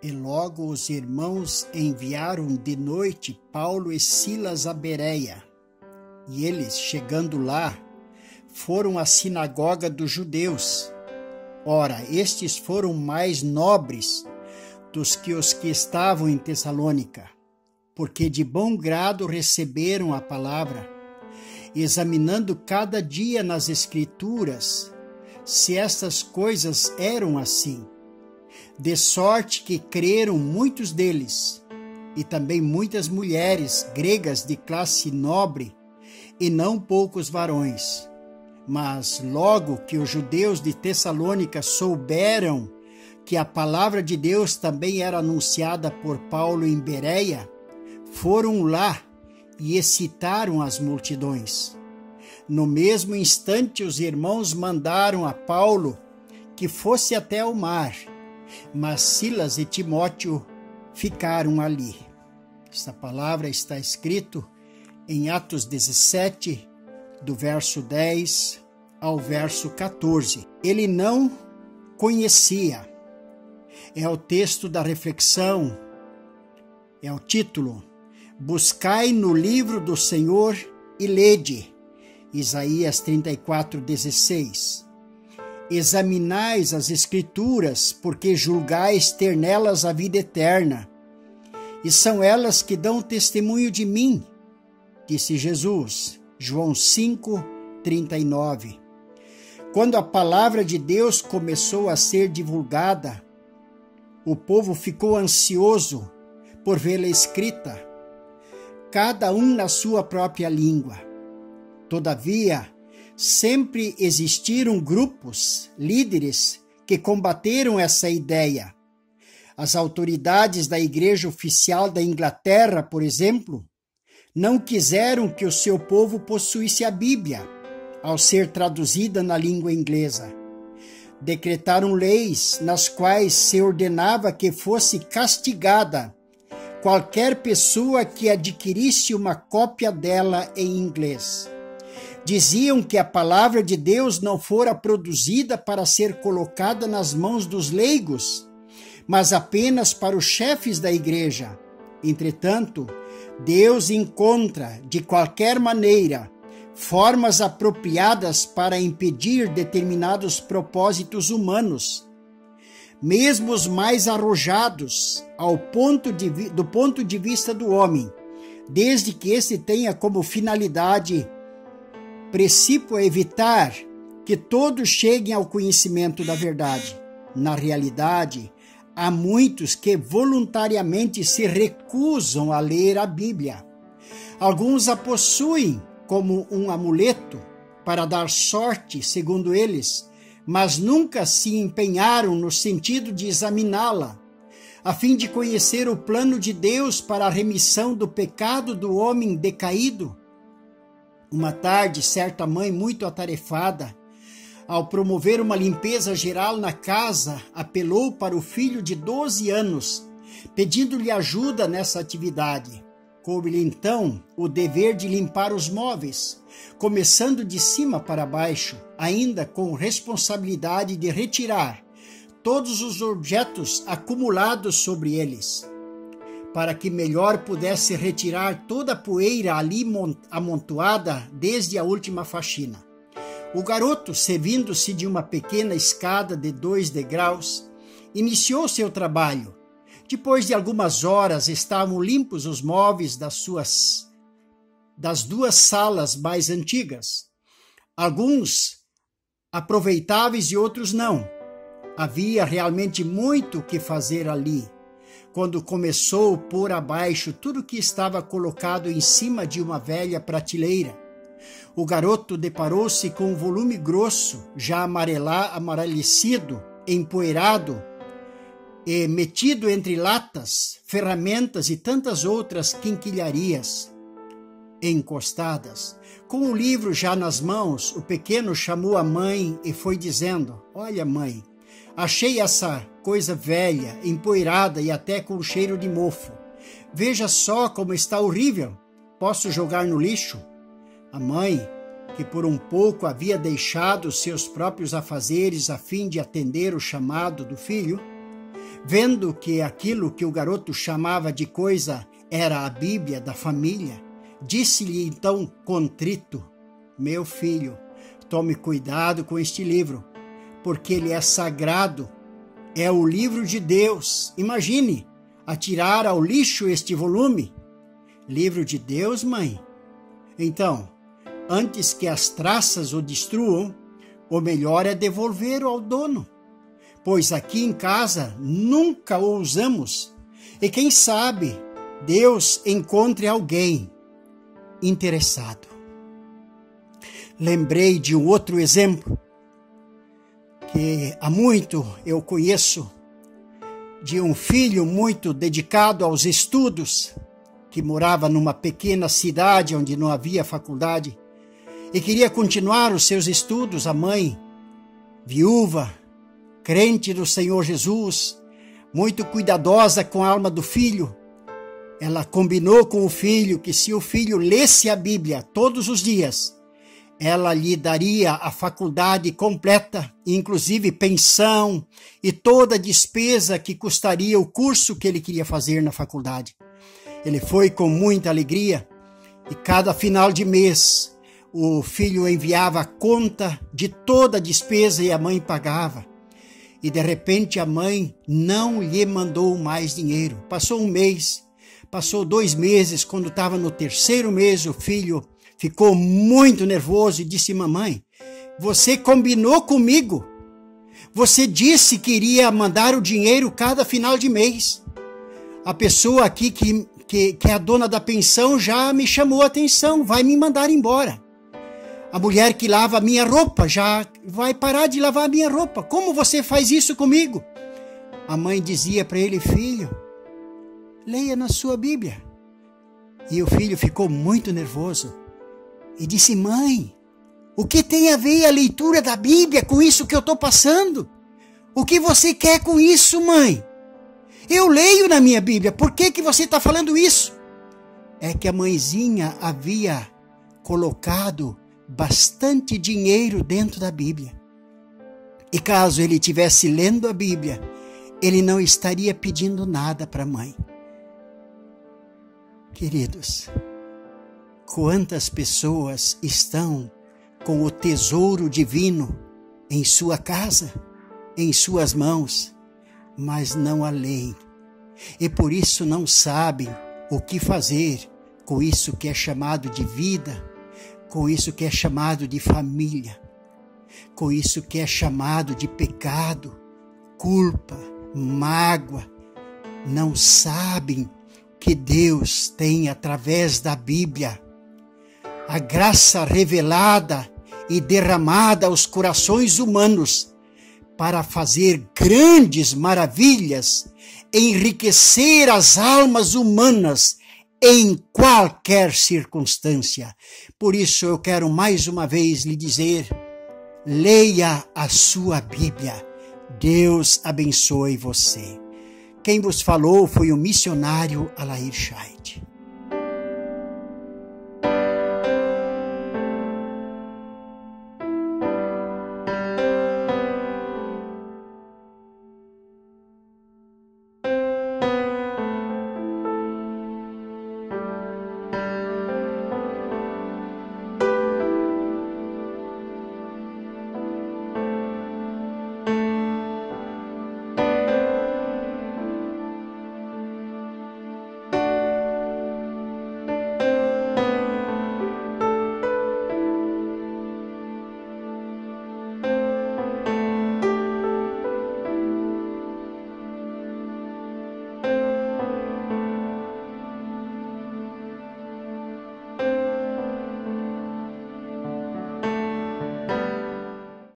E logo os irmãos enviaram de noite Paulo e Silas a Bereia. E eles, chegando lá, foram à sinagoga dos judeus. Ora, estes foram mais nobres dos que os que estavam em Tessalônica, porque de bom grado receberam a palavra, examinando cada dia nas Escrituras se estas coisas eram assim. De sorte que creram muitos deles, e também muitas mulheres gregas de classe nobre, e não poucos varões. Mas logo que os judeus de Tessalônica souberam que a palavra de Deus também era anunciada por Paulo em Bereia, foram lá e excitaram as multidões. No mesmo instante, os irmãos mandaram a Paulo que fosse até o mar, mas Silas e Timóteo ficaram ali. Esta palavra está escrito em Atos 17, do verso 10 ao verso 14. Ele não conhecia. É o texto da reflexão, é o título: Buscai no livro do Senhor e lede. Isaías 34:16. Examinais as Escrituras, porque julgais ter nelas a vida eterna, e são elas que dão testemunho de mim, disse Jesus. João 5:39. Quando a palavra de Deus começou a ser divulgada, o povo ficou ansioso por vê-la escrita, cada um na sua própria língua. Todavia, sempre existiram grupos, líderes, que combateram essa ideia. As autoridades da Igreja Oficial da Inglaterra, por exemplo, não quiseram que o seu povo possuísse a Bíblia, ao ser traduzida na língua inglesa. Decretaram leis nas quais se ordenava que fosse castigada qualquer pessoa que adquirisse uma cópia dela em inglês. Diziam que a palavra de Deus não fora produzida para ser colocada nas mãos dos leigos, mas apenas para os chefes da igreja. Entretanto, Deus encontra, de qualquer maneira, formas apropriadas para impedir determinados propósitos humanos. Mesmo os mais arrojados do ponto de vista do homem, desde que esse tenha como finalidade princípio evitar que todos cheguem ao conhecimento da verdade. Na realidade, há muitos que voluntariamente se recusam a ler a Bíblia. Alguns a possuem como um amuleto para dar sorte, segundo eles, mas nunca se empenharam no sentido de examiná-la, a fim de conhecer o plano de Deus para a remissão do pecado do homem decaído. Uma tarde, certa mãe muito atarefada, ao promover uma limpeza geral na casa, apelou para o filho de 12 anos, pedindo-lhe ajuda nessa atividade. Coube-lhe então o dever de limpar os móveis, começando de cima para baixo, ainda com responsabilidade de retirar todos os objetos acumulados sobre eles, para que melhor pudesse retirar toda a poeira ali amontoada desde a última faxina. O garoto, servindo-se de uma pequena escada de 2 degraus, iniciou seu trabalho. Depois de algumas horas, estavam limpos os móveis das 2 salas mais antigas. Alguns aproveitáveis e outros não. Havia realmente muito o que fazer ali, quando começou a pôr abaixo tudo que estava colocado em cima de uma velha prateleira. O garoto deparou-se com um volume grosso, já amarelecido, empoeirado, e metido entre latas, ferramentas e tantas outras quinquilharias encostadas. Com o livro já nas mãos, o pequeno chamou a mãe e foi dizendo: "Olha, mãe, achei essa coisa velha, empoeirada e até com cheiro de mofo. Veja só como está horrível. Posso jogar no lixo?" A mãe, que por um pouco havia deixado seus próprios afazeres a fim de atender o chamado do filho, Vendo que aquilo que o garoto chamava de coisa era a Bíblia da família, disse-lhe então contrito: meu filho, tome cuidado com este livro, porque ele é sagrado, é o livro de Deus. Imagine, atirar ao lixo este volume. Livro de Deus, mãe? Então, antes que as traças o destruam, o melhor é devolver ao dono, pois aqui em casa nunca o usamos, e quem sabe Deus encontre alguém interessado. Lembrei de um outro exemplo que há muito eu conheço, de um filho muito dedicado aos estudos, que morava numa pequena cidade onde não havia faculdade e queria continuar os seus estudos. A mãe, viúva, crente do Senhor Jesus, muito cuidadosa com a alma do filho, ela combinou com o filho que se o filho lesse a Bíblia todos os dias, ela lhe daria a faculdade completa, inclusive pensão e toda a despesa que custaria o curso que ele queria fazer na faculdade. Ele foi com muita alegria e cada final de mês o filho enviava a conta de toda a despesa e a mãe pagava. E de repente a mãe não lhe mandou mais dinheiro. Passou um mês, passou 2 meses, quando estava no 3º mês o filho ficou muito nervoso e disse: mamãe, você combinou comigo. Você disse que iria mandar o dinheiro cada final de mês. A pessoa aqui que é a dona da pensão já me chamou a atenção, vai me mandar embora. A mulher que lava a minha roupa já vai parar de lavar a minha roupa. Como você faz isso comigo? A mãe dizia para ele: filho, leia na sua Bíblia. E o filho ficou muito nervoso e disse: mãe, o que tem a ver a leitura da Bíblia com isso que eu estou passando? O que você quer com isso, mãe? Eu leio na minha Bíblia, por que você está falando isso? É que a mãezinha havia colocado bastante dinheiro dentro da Bíblia. E caso ele estivesse lendo a Bíblia, ele não estaria pedindo nada para a mãe. Queridos, quantas pessoas estão com o tesouro divino em sua casa, em suas mãos, mas não a leem, e por isso não sabem o que fazer com isso que é chamado de vida, com isso que é chamado de família, com isso que é chamado de pecado, culpa, mágoa. Não sabem que Deus tem, através da Bíblia, a graça revelada e derramada aos corações humanos para fazer grandes maravilhas, enriquecer as almas humanas em qualquer circunstância. Por isso eu quero mais uma vez lhe dizer: leia a sua Bíblia. Deus abençoe você. Quem vos falou foi o missionário Alair Scheid.